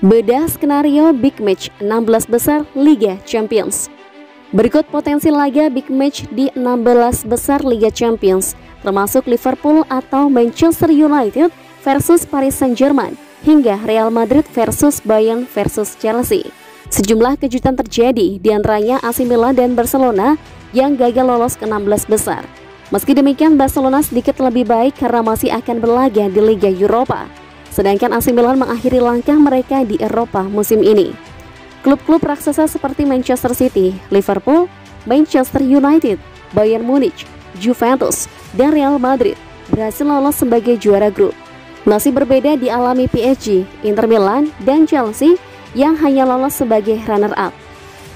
Bedah skenario Big Match 16 besar Liga Champions. Berikut potensi laga Big Match di 16 besar Liga Champions, termasuk Liverpool atau Manchester United versus Paris Saint-Germain, hingga Real Madrid versus Bayern versus Chelsea. Sejumlah kejutan terjadi, diantaranya AC Milan dan Barcelona yang gagal lolos ke 16 besar. Meski demikian, Barcelona sedikit lebih baik karena masih akan berlaga di Liga Eropa. Sedangkan AC Milan mengakhiri langkah mereka di Eropa musim ini. Klub-klub raksasa seperti Manchester City, Liverpool, Manchester United, Bayern Munich, Juventus, dan Real Madrid berhasil lolos sebagai juara grup. Masih berbeda dialami PSG, Inter Milan, dan Chelsea yang hanya lolos sebagai runner-up.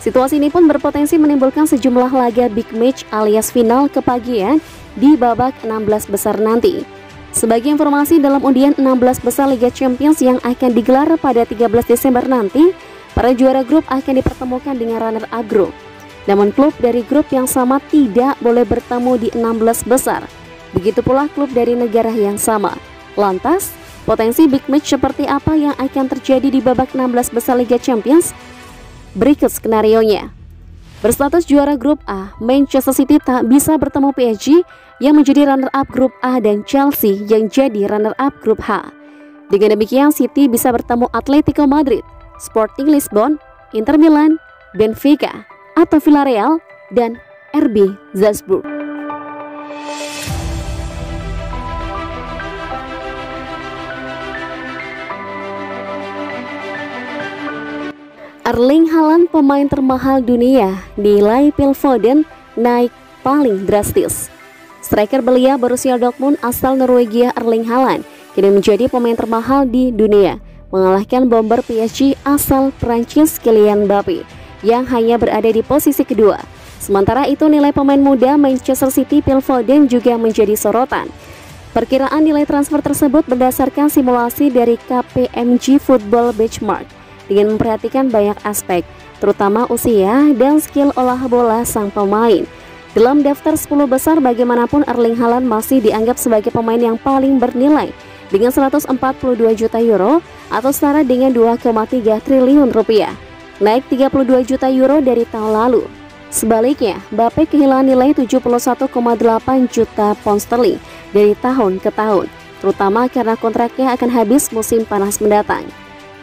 Situasi ini pun berpotensi menimbulkan sejumlah laga big match alias final kepagian di babak 16 besar nanti. Sebagai informasi, dalam undian 16 besar Liga Champions yang akan digelar pada 13 Desember nanti, para juara grup akan dipertemukan dengan runner-up grup. Namun klub dari grup yang sama tidak boleh bertemu di 16 besar. Begitu pula klub dari negara yang sama. Lantas, potensi big match seperti apa yang akan terjadi di babak 16 besar Liga Champions? Berikut skenarionya. Berstatus juara grup A, Manchester City tak bisa bertemu PSG yang menjadi runner-up grup A dan Chelsea yang jadi runner-up grup H. Dengan demikian, City bisa bertemu Atletico Madrid, Sporting Lisbon, Inter Milan, Benfica, atau Villarreal, dan RB Salzburg. Erling Haaland, pemain termahal dunia, nilai Phil Foden naik paling drastis. Striker belia Borussia Dortmund asal Norwegia Erling Haaland kini menjadi pemain termahal di dunia, mengalahkan bomber PSG asal Prancis Kylian Mbappe yang hanya berada di posisi kedua. Sementara itu, nilai pemain muda Manchester City Phil Foden juga menjadi sorotan. Perkiraan nilai transfer tersebut berdasarkan simulasi dari KPMG Football Benchmark dengan memperhatikan banyak aspek, terutama usia dan skill olah bola sang pemain. Dalam daftar 10 besar, bagaimanapun Erling Haaland masih dianggap sebagai pemain yang paling bernilai dengan 142 juta euro atau setara dengan 2,3 triliun rupiah, naik 32 juta euro dari tahun lalu. Sebaliknya, Mbappe kehilangan nilai 71,8 juta pound sterling dari tahun ke tahun, terutama karena kontraknya akan habis musim panas mendatang.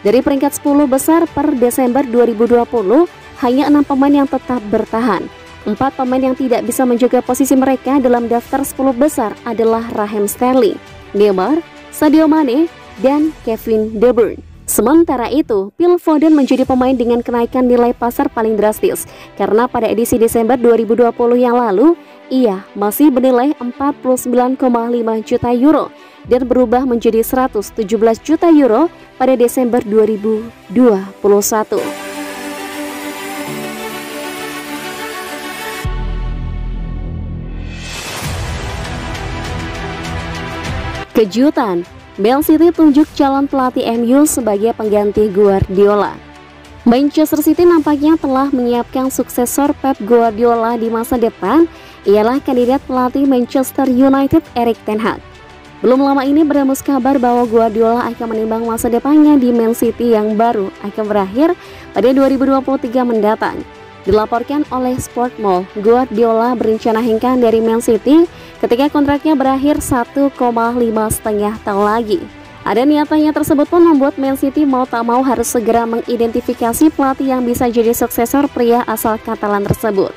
Dari peringkat 10 besar per Desember 2020, hanya 6 pemain yang tetap bertahan. 4 pemain yang tidak bisa menjaga posisi mereka dalam daftar 10 besar adalah Raheem Sterling, Neymar, Sadio Mane, dan Kevin De Bruyne. Sementara itu, Phil Foden menjadi pemain dengan kenaikan nilai pasar paling drastis karena pada edisi Desember 2020 yang lalu, ia masih bernilai 49,5 juta euro dan berubah menjadi 117 juta euro pada Desember 2021. Kejutan, Man City tunjuk calon pelatih MU sebagai pengganti Guardiola. Manchester City nampaknya telah menyiapkan suksesor Pep Guardiola di masa depan, ialah kandidat pelatih Manchester United Erik ten Hag. Belum lama ini berhembus kabar bahwa Guardiola akan menimbang masa depannya di Man City yang baru akan berakhir pada 2023 mendatang. Dilaporkan oleh Sportmall, Guardiola berencana hengkang dari Man City ketika kontraknya berakhir 1,5 tahun lagi. Ada niatannya tersebut pun membuat Man City mau tak mau harus segera mengidentifikasi pelatih yang bisa jadi suksesor pria asal Catalan tersebut.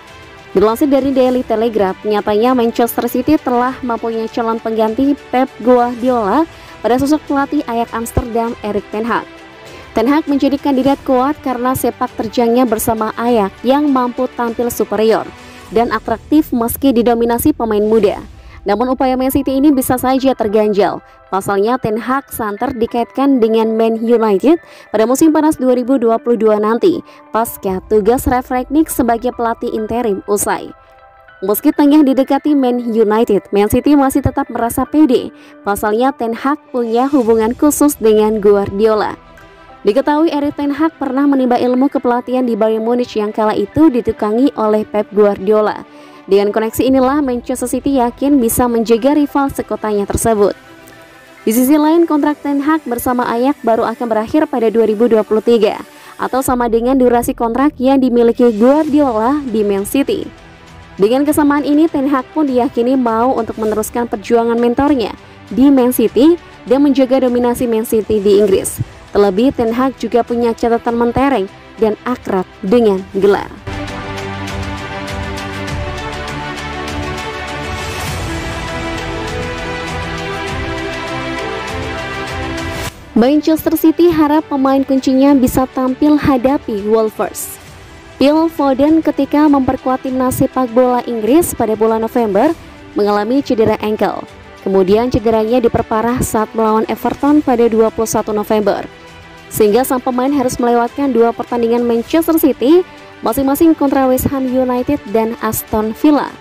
Dilansir dari Daily Telegraph, nyatanya Manchester City telah mempunyai calon pengganti Pep Guardiola pada sosok pelatih Ajax Amsterdam Erik ten Hag. Ten Hag menjadi kandidat kuat karena sepak terjangnya bersama Ajax yang mampu tampil superior dan atraktif meski didominasi pemain muda. Namun upaya Man City ini bisa saja terganjal. Pasalnya Ten Hag santer dikaitkan dengan Man United pada musim panas 2022 nanti, pasca tugas Ralf Rangnick sebagai pelatih interim usai. Meski tengah didekati Man United, Man City masih tetap merasa pede. Pasalnya Ten Hag punya hubungan khusus dengan Guardiola. Diketahui Erik ten Hag pernah menimba ilmu kepelatihan di Bayern Munich yang kala itu ditukangi oleh Pep Guardiola. Dengan koneksi inilah Manchester City yakin bisa menjaga rival sekotanya tersebut. Di sisi lain, kontrak Ten Hag bersama Ajax baru akan berakhir pada 2023 atau sama dengan durasi kontrak yang dimiliki Guardiola di Man City. Dengan kesamaan ini, Ten Hag pun diyakini mau untuk meneruskan perjuangan mentornya di Man City dan menjaga dominasi Man City di Inggris. Terlebih, Ten Hag juga punya catatan mentereng dan akrab dengan gelar. Manchester City harap pemain kuncinya bisa tampil hadapi Wolves. Phil Foden ketika memperkuat timnas sepak bola Inggris pada bulan November mengalami cedera ankle. Kemudian cederanya diperparah saat melawan Everton pada 21 November. Sehingga sang pemain harus melewatkan 2 pertandingan Manchester City masing-masing kontra West Ham United dan Aston Villa.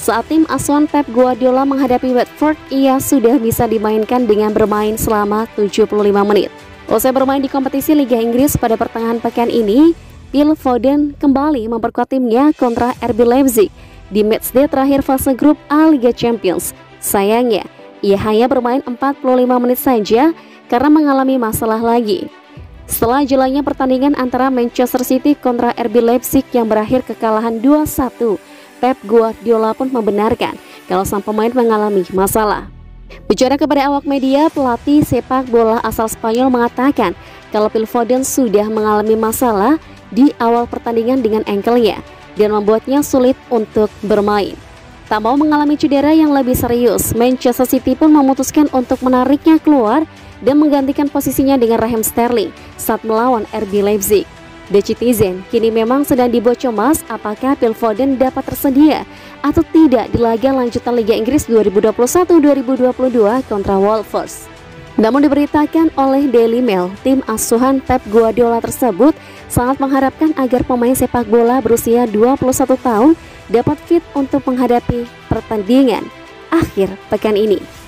Saat tim asuhan Pep Guardiola menghadapi Watford, ia sudah bisa dimainkan dengan bermain selama 75 menit. Usai bermain di kompetisi Liga Inggris pada pertengahan pekan ini, Phil Foden kembali memperkuat timnya kontra RB Leipzig di matchday terakhir fase grup A Liga Champions. Sayangnya, ia hanya bermain 45 menit saja karena mengalami masalah lagi. Setelah jalannya pertandingan antara Manchester City kontra RB Leipzig yang berakhir kekalahan 2-1, Pep Guardiola pun membenarkan kalau sang pemain mengalami masalah. Bicara kepada awak media, pelatih sepak bola asal Spanyol mengatakan kalau Phil Foden sudah mengalami masalah di awal pertandingan dengan ankle-nya dan membuatnya sulit untuk bermain. Tak mau mengalami cedera yang lebih serius, Manchester City pun memutuskan untuk menariknya keluar dan menggantikan posisinya dengan Raheem Sterling saat melawan RB Leipzig. The Citizen kini memang sedang dibuat cemas apakah Phil Foden dapat tersedia atau tidak di laga lanjutan Liga Inggris 2021-2022 kontra Wolves. Namun diberitakan oleh Daily Mail, tim asuhan Pep Guardiola tersebut sangat mengharapkan agar pemain sepak bola berusia 21 tahun dapat fit untuk menghadapi pertandingan akhir pekan ini.